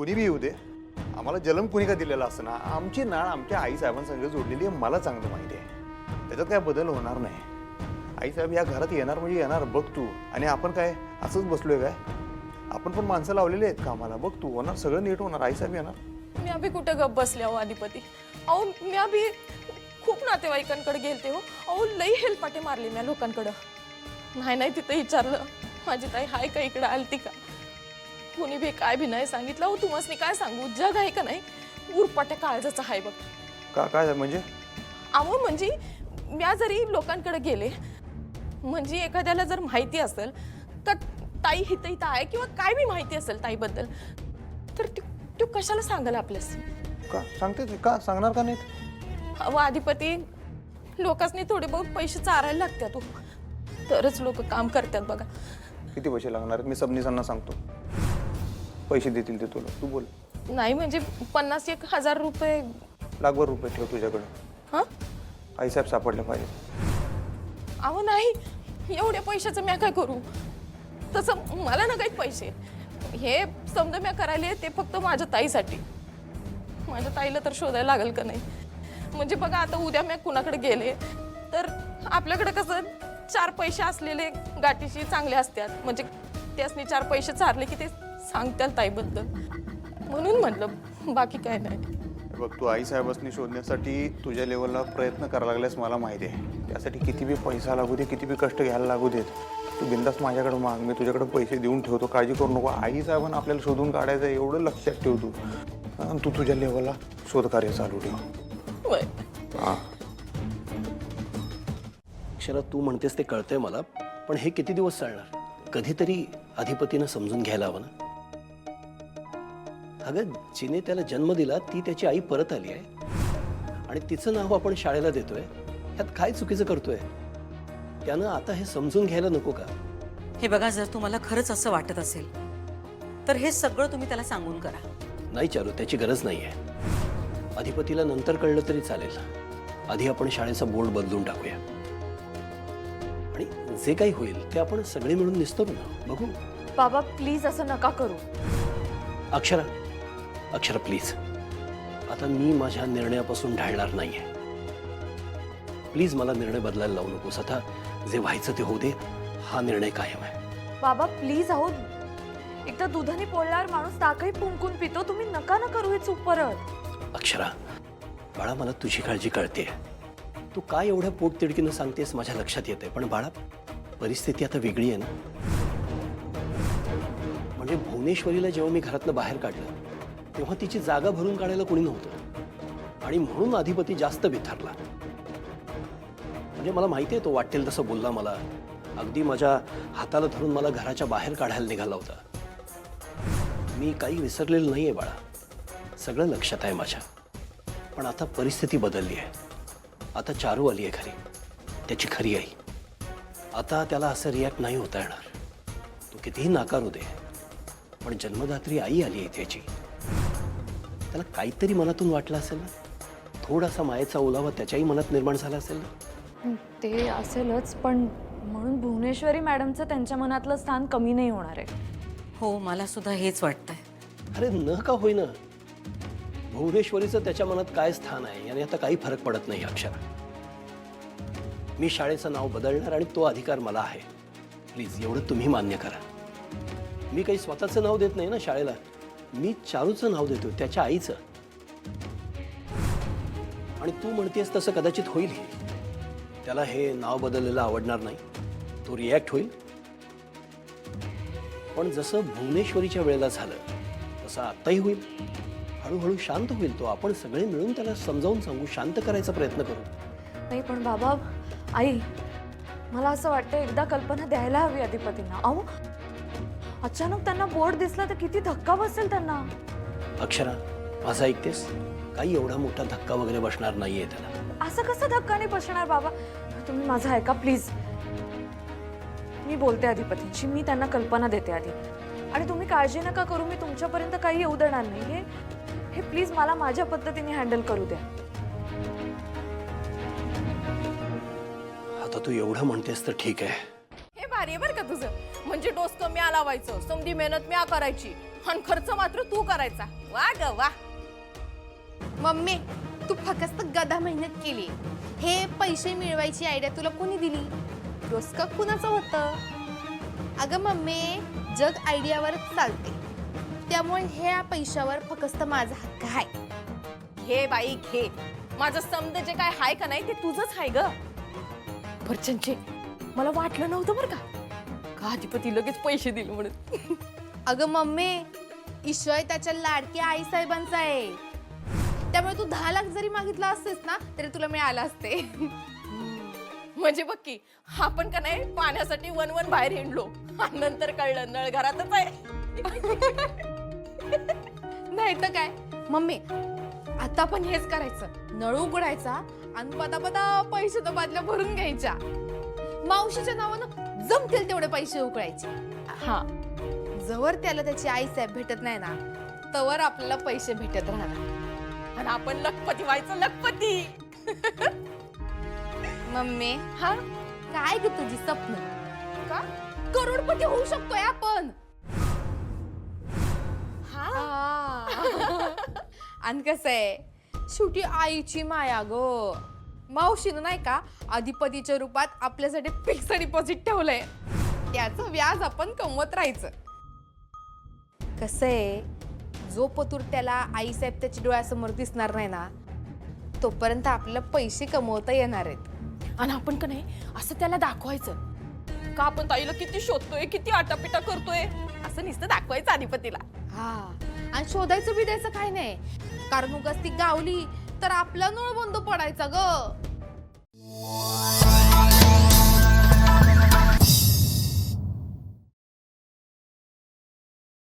कुणी बी येऊ दे, आम्हाला जन्म कुणी का दिलेला असं ना, आमची नाळ आमच्या आईसाहेबांसंग जोडलेली आहे, मला चांगलं माहिती आहे. त्याच्यात काय बदल होणार नाही. आईसाहेब या घरात येणार म्हणजे येणार, बघ तू. आणि आपण काय असंच बसलोय काय? आपण पण माणसं लावलेली आहेत कामाला, बघ तू. होणार, सगळं नीट होणार. आईसाहेब येणार. मी अभि कुठे गप बसले हो अधिपती. अहो मी अभि खूप नातेवाईकांकडे गेलते हो. अहो लई हेलपाटे मारले मी लोकांकडं. नाही तिथं विचारलं माझी ताई हाय का, इकडं आलती का, कुणी बी काय बी नाही सांगितलं. हो तुम्हाला काय सांगू, जग आहे का नाही उरपाट्या काळजाचं आहे बघ. काय म्हणजे? अहो म्हणजे म्या जरी लोकांकडे गेले, म्हणजे एखाद्याला जर माहिती असेल का ताई हित आहे किंवा काय बी माहिती असेल ताईबद्दल, तर तू कशाला सांगाल आपल्यास? का सांगते का, सांगणार का नाही? अहो अधिपती, लोकांनी थोडे बहुत पैसे चारायला लागतात, तरच लोक काम करतात बघा. किती पैसे लागणार? मी सबनीसांना सांगतो, पैसे देतील ते तुला. तू बोल. नाही म्हणजे 50,000 रुपये. लाखभर रुपये ठेव तुझ्याकडे. हा, आईसाहेब सापडले पाहिजे. अहो नाही, एवढ्या पैशाचं मी काय करू? तसं मला ना काही पैसे, हे समजा मी करायले ते फक्त माझ्या ताईसाठी. माझ्या ताईला तर शोधायला लागेल का नाही? म्हणजे बघा आता उद्या मी कुणाकडे गेले तर आपल्याकडे कसं 4 पैसे असलेले गाठीशी चांगले असतात, म्हणजे त्यासनी 4 पैसे चारले की ते सांगतात ताईबद्दल, म्हणून म्हटलं, बाकी काय नाही. बघ तू आईसाहेबांनी शोधण्यासाठी तुझ्या लेवलला प्रयत्न करायला लागल्यास मला माहिती आहे. त्यासाठी किती बी पैसा लागू दे, किती बी कष्ट घ्यायला लागू देत, तू बिंदास माझ्याकडे माग, मी तुझ्याकडे पैसे देऊन ठेवतो. काळजी करू नको. आईसाहेबांना आपल्याला शोधून काढायचं एवढं लक्षात ठेव तू. तू तुझ्या लेवलला शोधकार्य चालू ठेव. हां अक्षरा, तू म्हणतेस ते कळतंय मला, पण हे किती दिवस चालणार? कधीतरी अधिपतीनं समजून घ्यायला हवं ना. अगं, जिने त्याला जन्म दिला ती त्याची आई परत आली आहे आणि तिचं नाव आपण शाळेला देतोय. ह्यात काय चुकीचं करतोय? त्यानं आता हे समजून घ्यायला नको का? हे बघा, जर तुम्हाला खरंच असं वाटत असेल तर हे सगळं तुम्ही त्याला सांगून करा. नाही चालू, त्याची गरज नाहीये. अधिपतीला नंतर कळलं तरी चालेल. आधी आपण शाळेचा बोर्ड बदलून टाकूया आणि जे काही होईल ते आपण सगळे मिळून निस्तरू ना. बघू. बाबा प्लीज असं नका करू. अक्षरा, अक्षरा प्लीज, आता मी माझ्या निर्णयापासून ढाळणार नाहीये. प्लीज मला निर्णय बदलायला लावू नकोस. आता जे व्हायचं ते होऊ दे. हा निर्णय कायम आहे. बाबा प्लीज, अहो एकदा दुधाने पोळल्यावर माणूस ताकही फुंकून पितो. तुम्ही नका ना करू हे चूक परत. अक्षरा बाळा, मला तुझी काळजी कळते. तू काय एवढ्या पोटतिडकीनं सांगतेस माझ्या लक्षात येते, पण बाळा परिस्थिती आता वेगळी आहे ना. म्हणजे भुवनेश्वरीला जेव्हा मी घरातनं बाहेर काढलं तेव्हा तिची जागा भरून काढायला कोणी नव्हतं आणि म्हणून अधिपती जास्त बिथरला. म्हणजे मला माहिती आहे तो वाटेल तसं बोलला. मला अगदी माझ्या हाताला धरून मला घराच्या बाहेर काढायला निघाला होता. मी काही विसरलेलं नाहीये बाळा, सगळं लक्षात आहे माझ्या. पण आता परिस्थिती बदलली आहे. आता चारू आली आहे घरी, त्याची खरी आई. आता त्याला असं रिॲक्ट नाही होता येणार. तो कितीही नाकारू दे, पण जन्मदात्री आई आली आहे त्याची. त्याला काहीतरी मनातून वाटलं असेल ना, थोडासा मायेचा ओलावा त्याच्याही मनात निर्माण झाला असेल ना. ते असेलच, पण म्हणून भुवनेश्वरी मॅडमचं त्यांच्या मनातलं स्थान कमी नाही होणार आहे. हो, मला सुद्धा हेच वाटतंय. अरे न का होईना, भुवनेश्वरीचं त्याच्या मनात काय स्थान आहे याने आता काही फरक पडत नाही. अक्षरा, मी शाळेचं नाव बदलणार आणि तो अधिकार मला आहे. प्लीज एवढं तुम्ही मान्य करा. मी काही स्वतःचं नाव देत नाही ना शाळेला, मी चारूचं नाव देतो, त्याच्या आईचं. आणि तू म्हणतेस तसं कदाचित होईल. त्याला हे नाव बदललेलं आवडणार नाही, तो रिॲक्ट होईल. पण जसं भुवनेश्वरीच्या वेळेला झालं तसं आत्ताही होईल. हळूहळू शांत होईल तो. आपण सगळे मिळून त्याला समजावून सांगू, शांत करायचा प्रयत्न करू. नाही पण बाबा, आई मला असं वाटतं एकदा कल्पना द्यायला हवी अधिपतींना. अहो अचानक त्यांना बोर्ड दिसला तर किती धक्का बसेल त्यांना. अक्षरा, माझं ऐकतेस? काही एवढा मोठा धक्का वगैरे बसणार नाहीये त्याला. असं कसं धक्का नाही बसणार बाबा? तुम्ही माझं ऐका प्लीज. मी बोलते अधिपतींशी, मी त्यांना कल्पना देते आधी. आणि तुम्ही काळजी नका करू, मी तुमच्यापर्यंत काही येऊ देणार नाही. हे प्लीज मला माझ्या पद्धतीने हँडल करू द्या. आता तू एवढं म्हणतेस तर ठीक आहे. हे भारी आहे बरं का तुझं. म्हणजे डोसकं म्या लावायचं, समधी मेहनत म्या करायची आणि खर्च मात्र तू करायचा. वा ग वा. मम्मी तू फक्त गदा मेहनत केली. हे पैसे मिळवायची आयडिया तुला कोणी दिली? डोसका कुणाचं होतं? अगं मम्मी, जग आयडियावर चालते, त्यामुळे ह्या पैशावर फक्त माझा हक्क आहे. घे बाई घे. माझं समज जे काय हाय का नाही ते तुझंच हाय ग. भरचंचे मला वाटलं नव्हतं बरं का अधिपती लगेच पैसे दिले म्हणून. अगं मम्मी, ईश्वर त्याच्या लाडक्या आई साहेबांचा आहे, त्यामुळे तू 10 लाख जरी मागितला असतेस ना तरी तुला मिळालं असते. म्हणजे बघ की आपण का नाही पाण्यासाठी वन बाहेर हिंडलो आणि नंतर कळलं नळ घरातच आहे. नाही तर काय. मम्मी आता आपण हेच करायचं, नळ उघडायचा आणि पदा पैसे तर बादल्या भरून घ्यायच्या. मावशीच्या नावानं जमतील तेवढे पैसे उकळायचे. हा जवळ त्याला त्याची आई साहेब भेटत नाही ना तवर आपल्याला पैसे भेटत राहणार. आणि आपण लखपती व्हायचं. लखपती. मम्मी हा काय ग तुझी स्वप्न? का? करोडपती होऊ शकतोय आपण. हा आणि कसं आहे, शेवटी आईची माया ग. मावशीनं नाही का अधिपतीच्या रूपात आपल्यासाठी फिक्स डिपॉझिट ठेवलंय, त्याचं व्याज आपण कमवत राहायचं. कसं आहे, जो पतूर त्याला आईसाहेब त्याच्या डोळ्यासमोर दिसणार नाही ना तोपर्यंत आपल्याला पैसे कमवता येणार आहेत. आणि आपण का नाही असं त्याला दाखवायचं का आपण ताईला किती शोधतोय, किती आटापिटा करतोय, असं नुसतं दाखवायचं अधिपतीला. हा, आणि शोधायचं बिधायचं काय नाही, कारण उगाच ती गावली तर आपला नळ बंद पडायचा ग.